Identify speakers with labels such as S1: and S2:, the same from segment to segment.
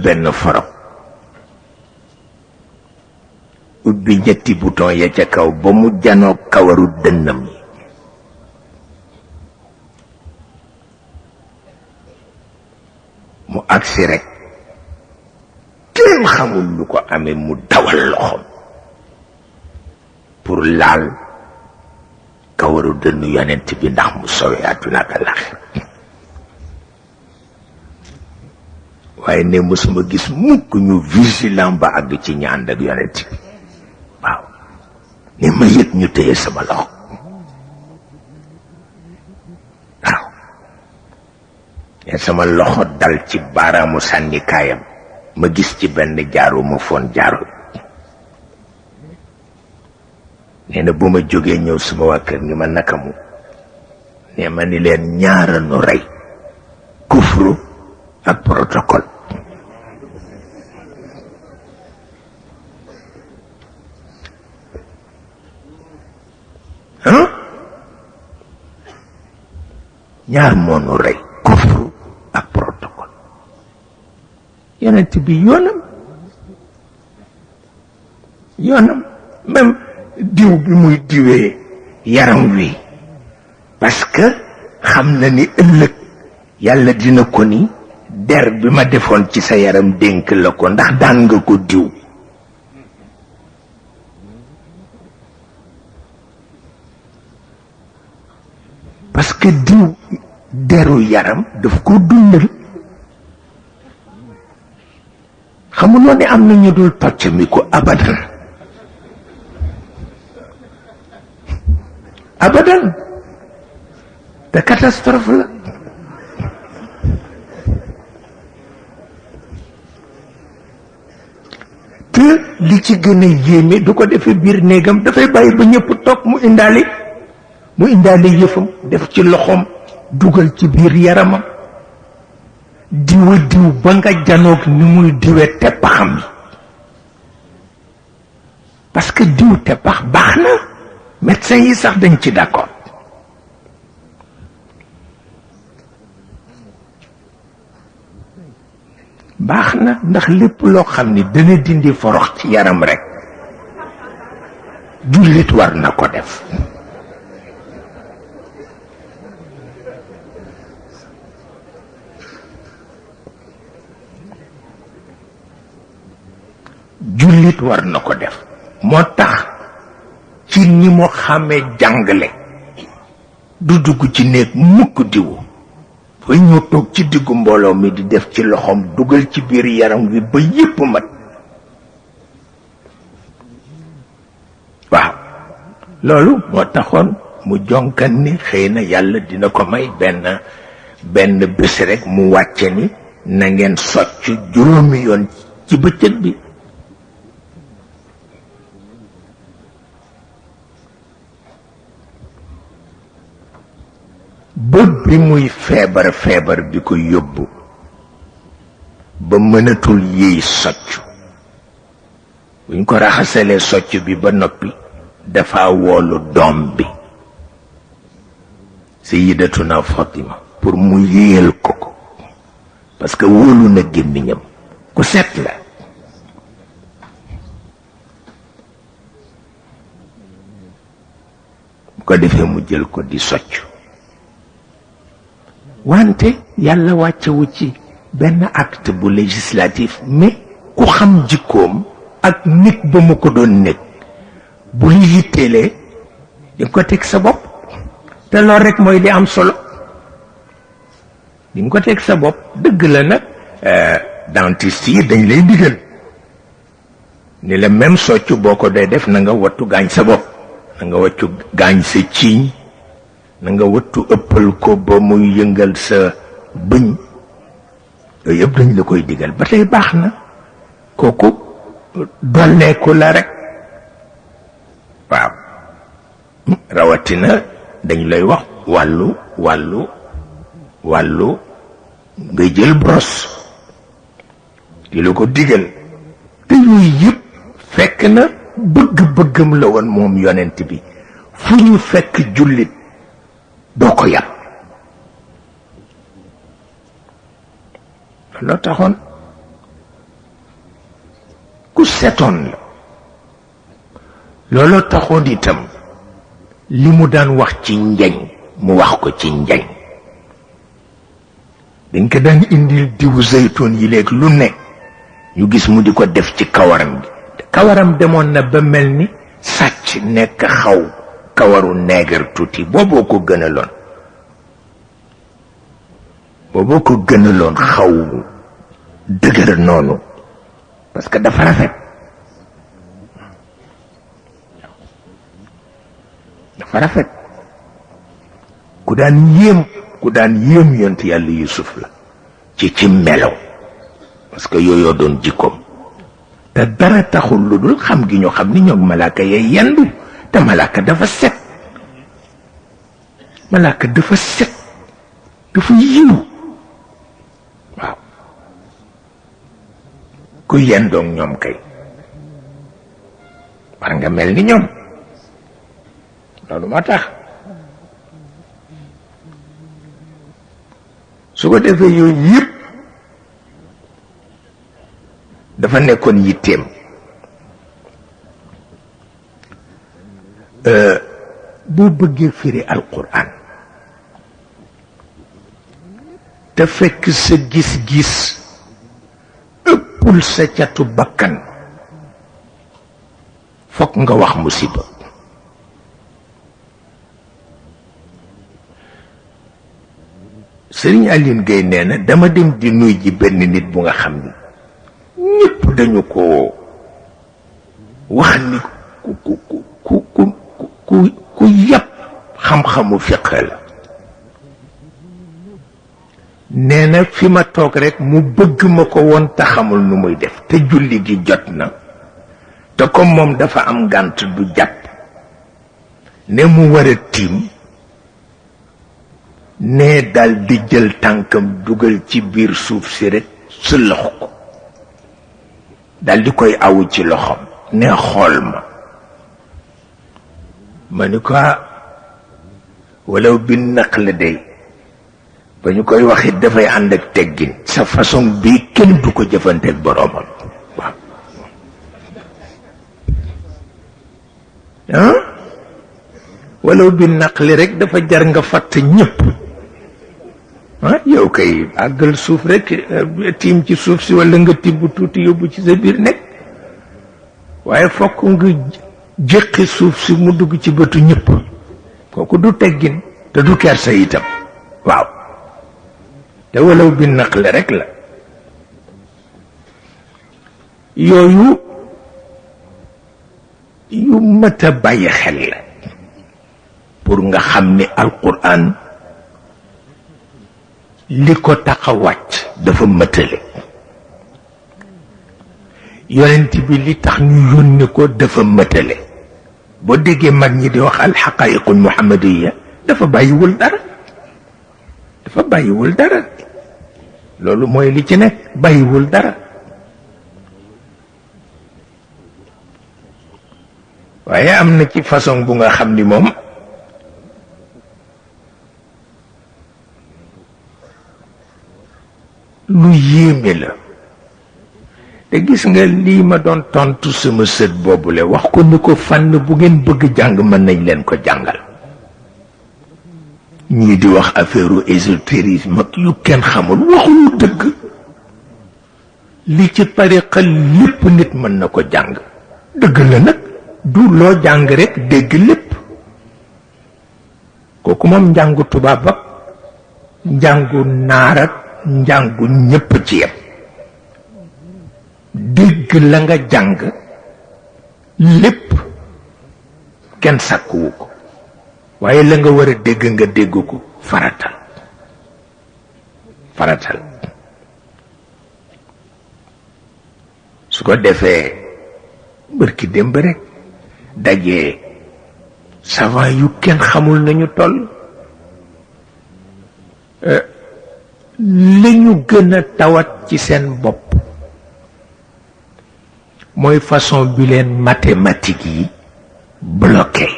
S1: benn forog ubbi ñetti bouton ya ca kaw ba mu janoo kawaru dënnam yi mu agsi rek kenn xamul lu ko amee mu dawal loxoom pour laal kawaru dënnu yonent bi ndax mu sowe àdduna ak àllaaxira waaye ne mosuma gis mukk ñu vigilant ba àgg ci ñaan ak yonent bi waaw ne ma yëg ñu téye sama loxo waaw ne sama loxo dal ci baaraamu sànnikaayam ma gis ci benn jaaru ma foon jaaru nee na bu ma jógee ñëw sama waa kër ni ma naka mu ne ma ni leen ñaara nu rey kufru ak protocole ñaar moonu rey kufru ak protocole yonent bi yoonam même diw bi muy diwee yaram wi parce que xam na ni ëllëg yàlla dina ko ni der bi ma defoon ci sa yaram dénk la ko ndax daan nga ko diw parce que diw deru yaram daf ko dundal xamuloo ne am na ñu dul tocc mi ko abadan te catastrophe la te li ci gën a yéeme du ko defee biir néegam dafay bàyyi ba ñëpp toog mu indaale yëfam def ci loxoom dugal ci biir yaramam diwa diw ba nga janoog ni muy diwe teppaxam yi parce que diw teppax baax na médecin yi sax dañ ci d'accord baax na ndax lépp loo xam ni dana dindi forox ci yaram rek jullit war na ko def jullit war na ko def moo tax ci ni mu xamee jàngale du dugg ci néeg mukk diwu fay ñëw toog ci diggu mbooloo mi di def ci loxoom dugal ci biir yaram wi ba yépp mat waaw loolu moo taxoon mu jonkan ni xëy na yàlla dina ko may benn bés rek mu wàcce ni na ngeen socc juróomi yoon ci bëccëg bi bët bi muy feebar bi ko yóbbu ba mënatul yéey socc buñ ko raxasalee socc bi ba noppi dafa woolu doom bi Sayyidatuna Fatima pour mu yéeyal ko parce que wóolu na gémmiñam ku set la bu ko defee mu jël ko di socc wante yàlla wàccewu ci benn acte bu législatif mais ku xam jikkoom ak nit ba mu ko doon nekk bu li yitteelee di nga ko teg sa bopp te loolu rek mooy di am solo di nga ko teg sa bopp dëgg la nag dentiste yi dañ lay digal ni la même soccu boo ko dee def na nga wattu gaañ sa bopp na nga wattu gaañ sa ciiñ na nga wattu ëppal ko ba muy yëngal sa bëñ yooyu yëpp dañ la koy digal ba tey baax na kooku dolleeku la rek waaw rawatina dañ lay wax wàllu nga jël brosse di la ko digal te yooyu yëpp fekk na bëgg-bëggam la woon moom yonent bi fu ñu fekk jullit doo ko yàpp loo taxoon ku setoon la looloo taxoon itam li mu daan wax ci njañ mu wax ko ci njañ dañ ko daan indil diwu zeytoon yi léeg lu ne ñu gis mu di ko def ci kawaram gi kawaram demoon na ba mel ni sàcc nekk xaw kawaru neegar tuuti booboo ko gënaloon xaw dëgër noonu parce que dafa rafet ku daan yéem yont yàlla Yusuf la ci melaw parce que yooyoo doon jikkoom te dara taxul lu dul xam gi ñu xam ni ñoom malaaka yay yendu te malaaka dafa set dafa yiw waaw ku yendoog ñoom kay war nga mel ni ñoom loolu moo tax su ko defee yooyu yëpp dafa nekkoon yitteem boo bëggee firi alquran te fekk sa gis-gis ëppul sa catu bakkan fokk nga wax musiba Sëriñ Aline Gueye nee na dama dem di nuy ji benn nit bu nga xam ni ñëpp dañu ko wax ni ku yàpp xam-xamu fiq la nee na fi ma toog rek mu bëgg ma ko woon te xamul nu muy def te julli gi jot na te comme moom dafa am gànt du jàpp ne mu war a tiim ne dal di jël tànkam dugal ci biir suuf si rek sëlëx ko dal di koy awu ci loxom ne xool ma ni ko walaw bi naq la day ba ñu koy waxit dafay ànd ak teggin sa façon bii kenn du ko jëfanteeg boroomam waaw walaw bi naq li rek dafa jar nga fatt ñëpp yow kay àggal suuf rek tiim ci suuf si walla nga tibb tuuti yóbbu ci sa biir nekk waaye fokk nga jëqi suuf si mu dugg ci bëtu ñëpp kooku du teggin te du kersa itam waaw te walaw bi naqle rek la yooyu yu mat a bàyyi xel la pour nga xam ni alquran li ko tax a wàcc dafa mëtale yonent bi li tax ñu yónni ko dafa mëtale boo déggee mag ñi di wax alxaqaiqul muhammadiya dafa bàyyiwul dara loolu mooy li ci nekk bàyyiwul dara waaye am na ci façon bu nga xam ni moom lu yéeme la te gis nga lii ma doon tontu sama sët boobule wax ko ni ko fànn bu ngeen bëgg jàng mën nañ leen ko jàngal ñii di wax affaire ésotérisme ak yu kenn xamul waxuñu dëgg li ci tariqa lépp nit mën na ko jàng dëgg la nag du loo jàng rek dégg lépp kooku moom njàngu tubaab ak njàngu naar ak njàngu ñépp ci yem dégg la nga jàng lépp kenn sàkkuwu ko waaye la nga war a dégg nga dégg ko faratal su ko defee bërki démb rek dajee savant yu kenn xamul nañu toll li ñu gën a tawat ci seen bopp mooy façon bi leen mathématique yi bloqué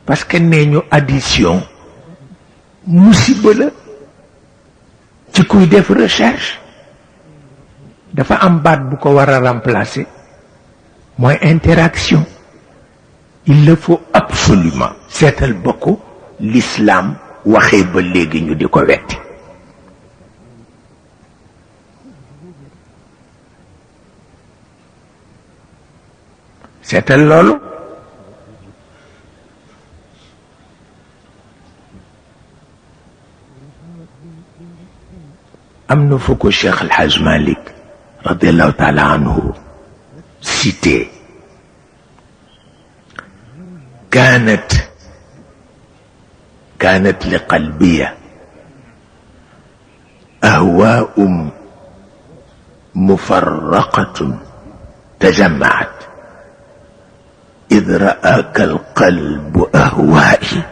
S1: parce que nee ñu addition musiba la ci ko kuy def recherche dafa am baat bu ko war a remplacer mooy interaction. Il le faut absolument. seetal bokk l'islam waxee ba léegi ñu di ko wetti. seetal loolu. am na fu ko Cheikh El Hadj Malick radiallahu taala anhu cité كانت لقلبي أهواء مفرقة تجمعت إذ رآك القلب أهوائي.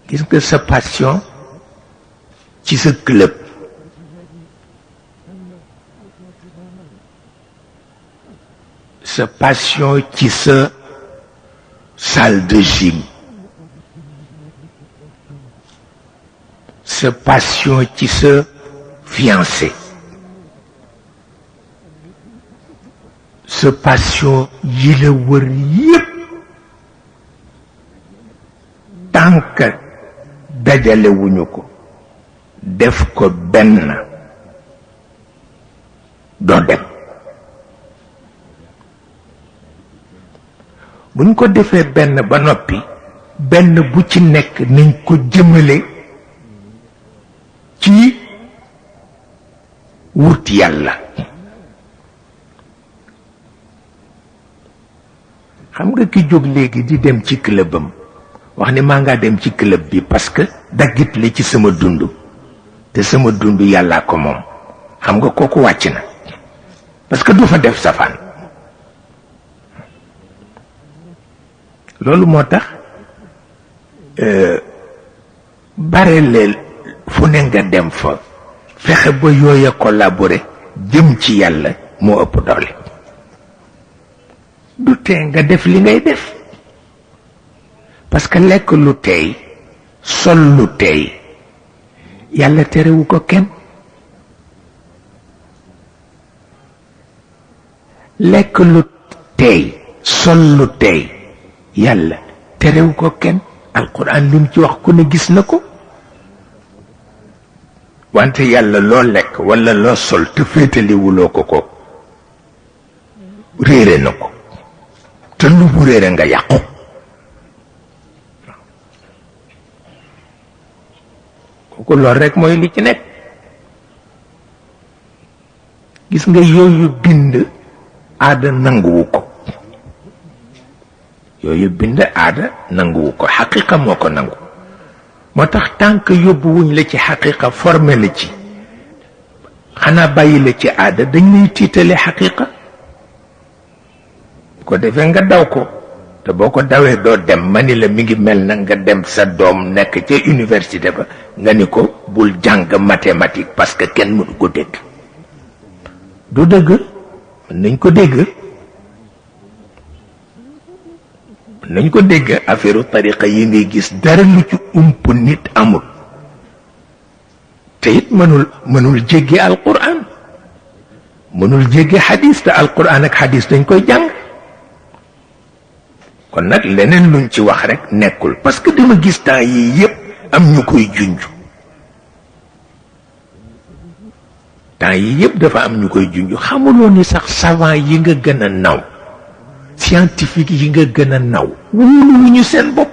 S1: gis nga sa passion ci sa club sa passion ci sa salle de gym sa passion ci sa fiancé sa passion yi la wër yépp tànk dajale wuñu ko def ko benn doo dem. buñ ko defee benn ba noppi benn bu ci nekk nañ ko jëmale ci wut yàlla. xam nga ki jóg léegi di dem ci clubam wax ni maa ngaa dem ci club bi parce que daggit la ci sama dund te sama dund yàllaa ko moom xam nga kooku wàcc na parce que du fa def safaan. loolu moo tax bare leen fu ne nga dem fa fexe ba yooya collaborer jëm ci yàlla moo ëpp doole. du tee nga def li ngay def parce que lekk lu teey sol lu teey yàlla terewu ko kenn. lekk lu teey sol lu teey yàlla terewu ko kenn. alquran lim ci wax ku ne gis na ko. wante yàlla loo lekk walla loo sol te féetaliwuloo ko réere na ko te lu bu réere nga yàqu. kooku lool rekk mooy li ci nekk. gis nga yooyu bind aada nanguwu ko. yooyu bind aada nanguwu ko xaqiqa moo ko nangu. moo tax tànk yóbbu wuñ la ci xaqiqa formé la ci xanaa bàyyi la ci aada dañ lay tiitale xaqiqa ko defee nga daw ko te boo ko dawee doo dem ma ni la mi ngi mel na nga dem sa doom nekk ca université ba nga ni ko bul jàng mathématique parce que kenn mënu ko dégg. du dëgg mën nañ ko dégg. nañ ko dégg affaire tariqa yi ngay gis dara lu ci ump nit amul te it mënul jéggi alquran mënul jéggi xadis te alquran ak xadis dañ koy jàng. kon nag leneen luñ ci wax rek nekkul parce que dama gis temps yii yépp am ñu koy junj. temps yii yépp dafa am ñu koy junj xamuloo ni sax savant yi nga gën a naw scientifique yi nga gën a naw wóoluwuñu seen bopp.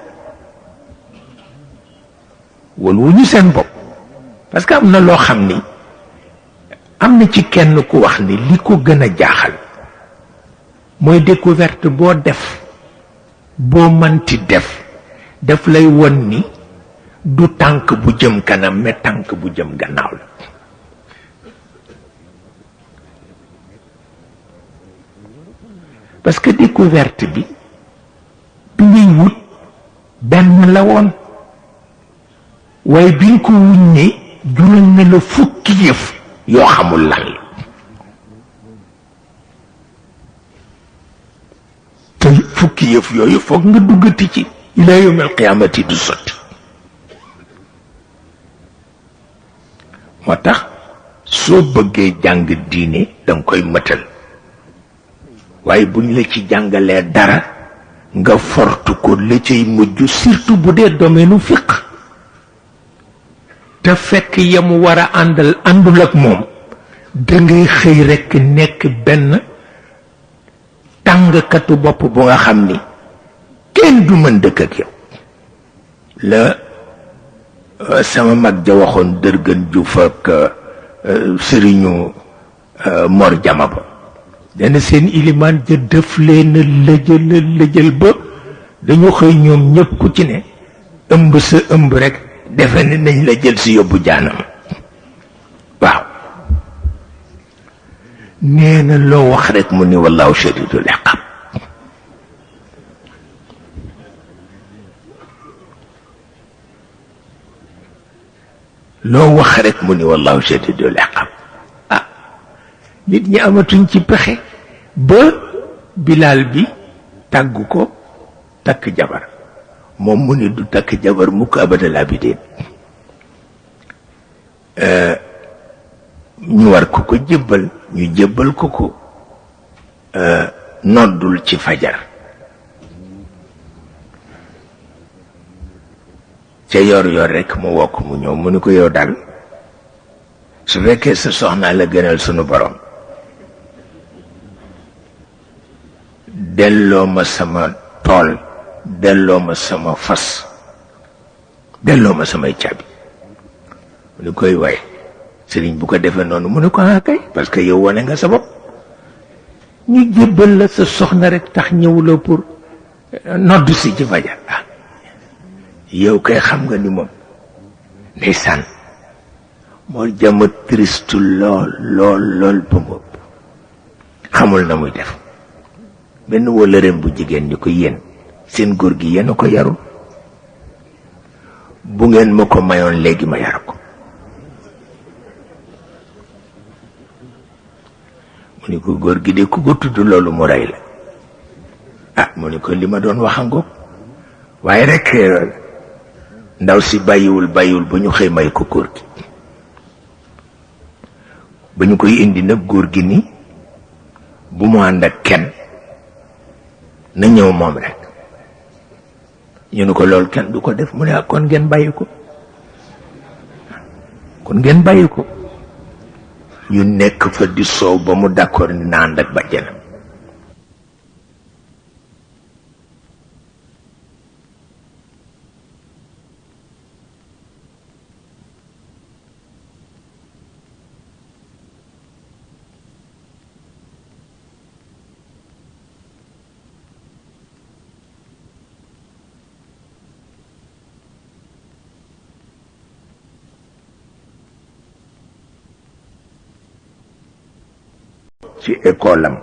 S1: wóoluwuñu seen bopp parce que am na loo xam ni am na ci kenn ku wax ni li ko gën a jaaxal mooy découverte boo def boo manti def lay won ni du tànk bu jëm kanam mais tànk bu jëm gannaaw la. parce que découverte bi ngay wut benn la woon waaye bi nga ko wuññee jural na la fukki yëf yoo xamul lan la. te fukki yëf yooyu foog nga duggati ci ila yawmal qiyaamati du sotti. moo tax soo bëggee jàng diine danga koy mëtal waaye buñ la ci jàngalee dara nga fortu ko la cay mujj surtout bu dee domaine fiq te fekk yamu war a àndul ak moom dangay xëy rekk nekk benn tàngkatu bopp bu nga xam ni kenn du mën dëkk ak yow la sama mag ja waxoon dërgën Juuf ak sëriñu Mor Jama ba dana seen ilimaan ja def leen lëjël ba dañu xëy ñoom ñëpp ku ci ne ëmb sa ëmb rek defe ne nañ la jël si yóbbu jaanam waaw nee na loo wax rek mu ni wallahu shadidul iqab loo wax rek mu ni wallahu shadidul iqab ah nit ñi amatuñ ci pexe ba bilaal bi tàggu ko takk jabar moom mu ni du takk jabar mukk abadal abidin ñu war ko jébbal ñu jébbal ko noddul ci fajar ca yor rek mu wokk mu ñëw mu ni ko yow daal su fekkee sa soxnaa la gënal sunu borom delloo ma sama tool delloo ma sama fas delloo ma samay caabi mu ni koy waay sëriñ bu ko defee noonu mu ne ko kay parce que yow wane nga sa bopp ñu jébbal la sa soxna rek tax ñëwuloo pour noddu si ci fajar yow kay xam nga ni moom ndeysaan moo jama triste lool ba mu xamul na muy def benn wëllëreem bu jigéen ni ko yéen seen góor gi yéen a ko yarul bu ngeen ma ko mayoon léegi ma yar ko mu ni ko góor gi de ku ko tudd loolu mu rey la mu ni ko li ma doon wax a ngoog waaye rek ndaw si bàyyiwul ba ñu xëy may ko góor gi ba ñu koy indi nag góor gi ni bu mu ànd ak kenn na ñëw moom rek ñu ni ko loolu kenn du ko def mu ne kon ngeen bàyyi ko ñu nekk fa di soow ba mu d'accord ni na ànd ak bàjjanam ci école am